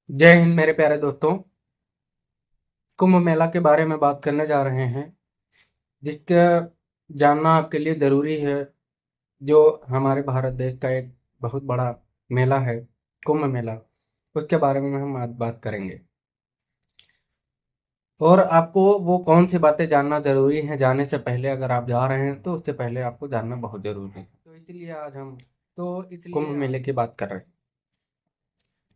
जय हिंद मेरे प्यारे दोस्तों। कुंभ मेला के बारे में बात करने जा रहे हैं, जिसका जानना आपके लिए ज़रूरी है। जो हमारे भारत देश का एक बहुत बड़ा मेला है, कुंभ मेला, उसके बारे में हम आज बात करेंगे। और आपको वो कौन सी बातें जानना ज़रूरी है, जाने से पहले अगर आप जा रहे हैं तो उससे पहले आपको जानना बहुत ज़रूरी है। तो इसलिए आज हम कुंभ मेले की बात कर रहे हैं।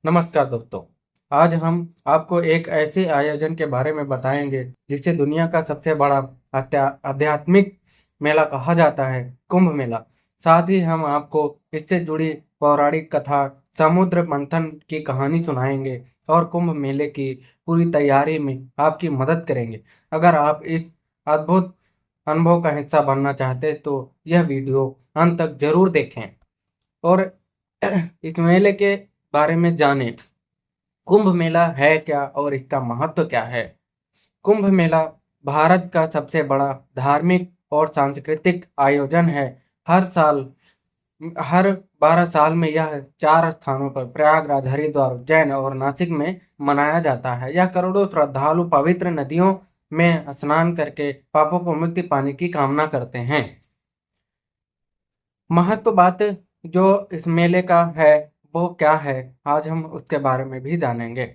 नमस्कार दोस्तों, आज हम आपको एक ऐसे आयोजन के बारे में बताएंगे जिसे दुनिया का सबसे बड़ा आध्यात्मिक मेला कहा जाता है, कुंभ मेला। साथ ही हम आपको इससे जुड़ी पौराणिक कथा, समुद्र मंथन की कहानी सुनाएंगे और कुंभ मेले की पूरी तैयारी में आपकी मदद करेंगे। अगर आप इस अद्भुत अनुभव का हिस्सा बनना चाहते हैं तो यह वीडियो अंत तक जरूर देखें और इस मेले के बारे में जानें। कुंभ मेला है क्या और इसका महत्व क्या है? कुंभ मेला भारत का सबसे बड़ा धार्मिक और सांस्कृतिक आयोजन है। हर साल हर 12 साल में यह 4 स्थानों पर प्रयागराज, हरिद्वार, उज्जैन और नासिक में मनाया जाता है। यह करोड़ों श्रद्धालु पवित्र नदियों में स्नान करके पापों को मुक्ति पाने की कामना करते हैं। महत्व बात जो इस मेले का है वो क्या है, आज हम उसके बारे में भी जानेंगे।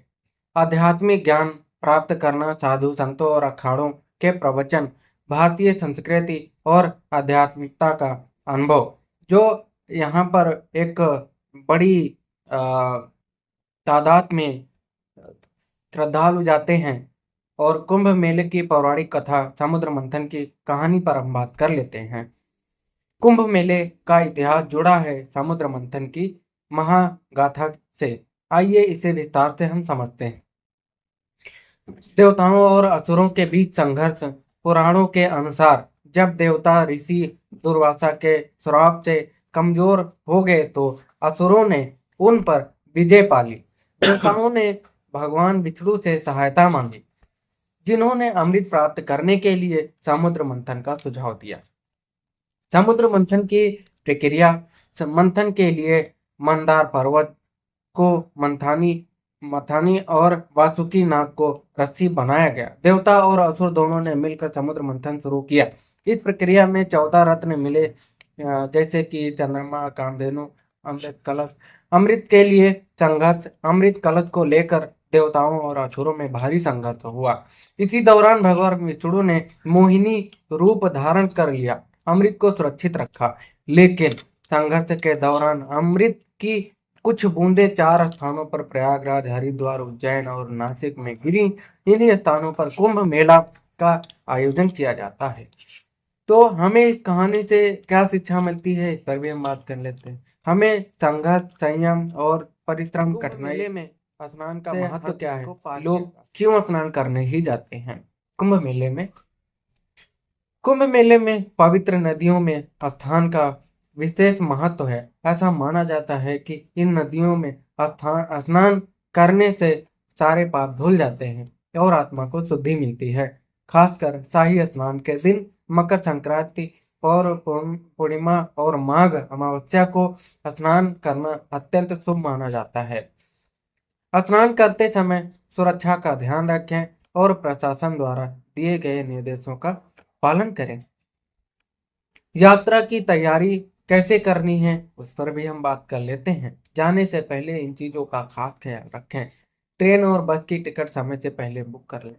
आध्यात्मिक ज्ञान प्राप्त करना, साधु संतों और अखाड़ों के प्रवचन, भारतीय संस्कृति और आध्यात्मिकता का अनुभव। जो यहाँ पर एक बड़ी अ, तादाद में श्रद्धालु जाते हैं और कुंभ मेले की पौराणिक कथा, समुद्र मंथन की कहानी पर हम बात कर लेते हैं। कुंभ मेले का इतिहास जुड़ा है समुद्र मंथन की महागाथा से। आइए इसे विस्तार से हम समझते हैं। देवताओं और असुरों के बीच संघर्ष। पुराणों के अनुसार जब देवता ऋषि दुर्वासा के श्राप से कमजोर हो गए तो असुरों ने उन पर विजय पा ली। देवताओं ने भगवान विष्णु से सहायता मांगी, जिन्होंने अमृत प्राप्त करने के लिए समुद्र मंथन का सुझाव दिया। समुद्र मंथन की प्रक्रिया। मंथन के लिए मंदार पर्वत को मंथानी मथानी और वासुकी नाग को रस्सी बनाया गया। देवता और असुर दोनों ने मिलकर समुद्र मंथन शुरू किया। इस प्रक्रिया में 14 रत्न मिले, जैसे कि चंद्रमा, कामधेनु, अमृत कलश। अमृत के लिए संघर्ष। अमृत कलश को लेकर देवताओं और असुरों में भारी संघर्ष हुआ। इसी दौरान भगवान विष्णु ने मोहिनी रूप धारण कर लिया, अमृत को सुरक्षित रखा। लेकिन संघर्ष के दौरान अमृत की कुछ बूंदें 4 स्थानों पर प्रयागराज, हरिद्वार, उज्जैन और नासिक में गिरी। इन्हीं स्थानों पर कुंभ मेला का आयोजन किया जाता है। तो हमें इस कहानी से क्या शिक्षा मिलती है, इस पर भी हम बात कर लेते हैं। हमें संघर्ष, संयम और परिश्रम, कठिनाई में स्नान का महत्व क्या है, लोग क्यों स्नान करने ही जाते हैं कुंभ मेले में। कुंभ मेले में पवित्र नदियों में स्नान का विशेष महत्व है। ऐसा माना जाता है कि इन नदियों में स्नान करने से सारे पाप धुल जाते हैं और आत्मा को शुद्धि मिलती है। खासकर शाही स्नान के दिन, मकर संक्रांति और पूर्णिमा और माघ अमावस्या को स्नान करना अत्यंत शुभ माना जाता है। स्नान करते समय सुरक्षा का ध्यान रखें और प्रशासन द्वारा दिए गए निर्देशों का पालन करें। यात्रा की तैयारी कैसे करनी है, उस पर भी हम बात कर लेते हैं। जाने से पहले इन चीजों का खास ख्याल रखें। ट्रेन और बस की टिकट समय से पहले बुक कर लें।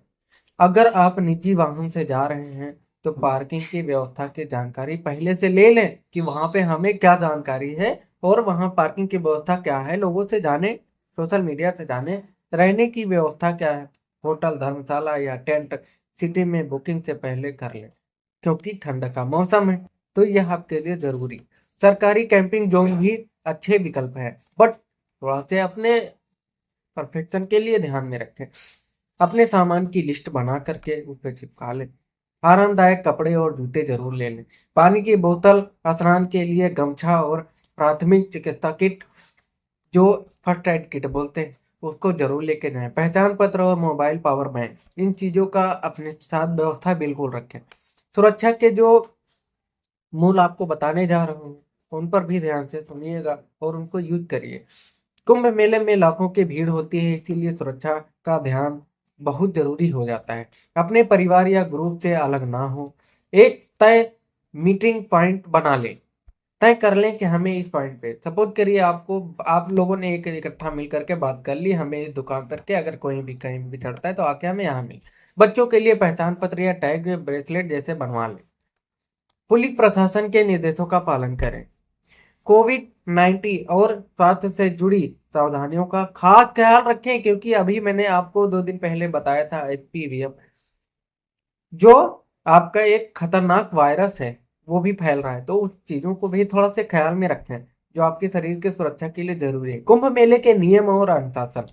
अगर आप निजी वाहन से जा रहे हैं तो पार्किंग की व्यवस्था की जानकारी पहले से ले लें कि वहां पे हमें क्या जानकारी है और वहां पार्किंग की व्यवस्था क्या है। लोगों से जाने, सोशल मीडिया से जाने। रहने की व्यवस्था क्या है, होटल, धर्मशाला या टेंट सिटी में बुकिंग से पहले कर लें, क्योंकि ठंड का मौसम है तो यह आपके लिए जरूरी। सरकारी कैंपिंग जोन भी अच्छे विकल्प है, बट थोड़ा से अपने परफेक्शन के लिए ध्यान में रखें। अपने सामान की लिस्ट बना करके उस पर चिपका लें। आरामदायक कपड़े और जूते जरूर ले लें। पानी की बोतल, स्नान के लिए गमछा और प्राथमिक चिकित्सा किट, जो फर्स्ट एड किट बोलते हैं, उसको जरूर लेके जाएं। पहचान पत्र और मोबाइल पावर बैंक, इन चीजों का अपने साथ व्यवस्था बिल्कुल रखें। सुरक्षा के जो मूल आपको बताने जा रहा हूँ उन पर भी ध्यान से सुनिएगा और उनको यूज करिए। कुंभ मेले में लाखों की भीड़ होती है, इसीलिए सुरक्षा का ध्यान बहुत जरूरी हो जाता है। अपने परिवार या ग्रुप से अलग ना हो। एक तय मीटिंग पॉइंट बना ले, तय कर लें कि हमें इस पॉइंट पे, सपोज करिए आपको, आप लोगों ने एक इकट्ठा मिल करके बात कर ली, हमें इस दुकान पर के अगर कोई भी कहीं भी चढ़ता है तो आके हमें यहाँ मिल। बच्चों के लिए पहचान पत्र या टैग ब्रेसलेट जैसे बनवा लें। पुलिस प्रशासन के निर्देशों का पालन करें। कोविड 19 और स्वास्थ्य से जुड़ी सावधानियों का खास ख्याल रखें, क्योंकि अभी मैंने आपको 2 दिन पहले बताया था एचपीवीएम, जो आपका एक खतरनाक वायरस है, वो भी फैल रहा है। तो उस चीजों को भी थोड़ा सा ख्याल में रखें, जो आपके शरीर की सुरक्षा के लिए जरूरी है। कुंभ मेले के नियम और अनुशासन।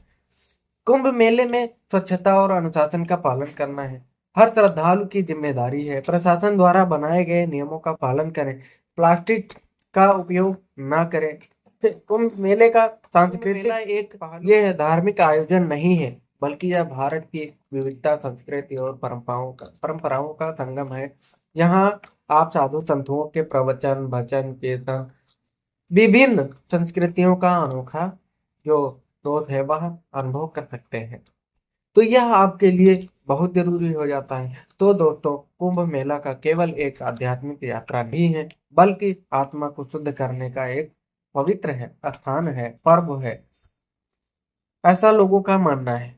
कुंभ मेले में स्वच्छता और अनुशासन का पालन करना है, हर श्रद्धालु की जिम्मेदारी है। प्रशासन द्वारा बनाए गए नियमों का पालन करें, प्लास्टिक का उपयोग ना करें। कुंभ मेले का सांस्कृतिक एक ये धार्मिक आयोजन नहीं है, बल्कि यह भारत की विविधता, संस्कृति और परंपराओं का संगम है। यहाँ आप साधु संतों के प्रवचन, भजन, कीर्तन, विभिन्न संस्कृतियों का अनोखा जो स्रोत है वह अनुभव कर सकते हैं। तो यह आपके लिए बहुत जरूरी हो जाता है। तो दोस्तों, कुंभ मेला का केवल एक आध्यात्मिक यात्रा नहीं है, बल्कि आत्मा को शुद्ध करने का एक पवित्र है, स्थान है, पर्व है, ऐसा लोगों का मानना है।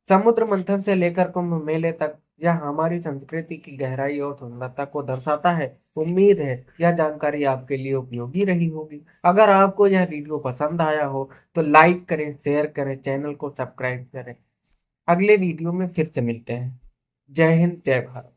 समुद्र मंथन से लेकर कुंभ मेले तक यह हमारी संस्कृति की गहराई और सुंदरता को दर्शाता है। उम्मीद है यह जानकारी आपके लिए उपयोगी रही होगी। अगर आपको यह वीडियो पसंद आया हो तो लाइक करें, शेयर करें, चैनल को सब्सक्राइब करें। अगले वीडियो में फिर से मिलते हैं। जय हिंद, जय भारत।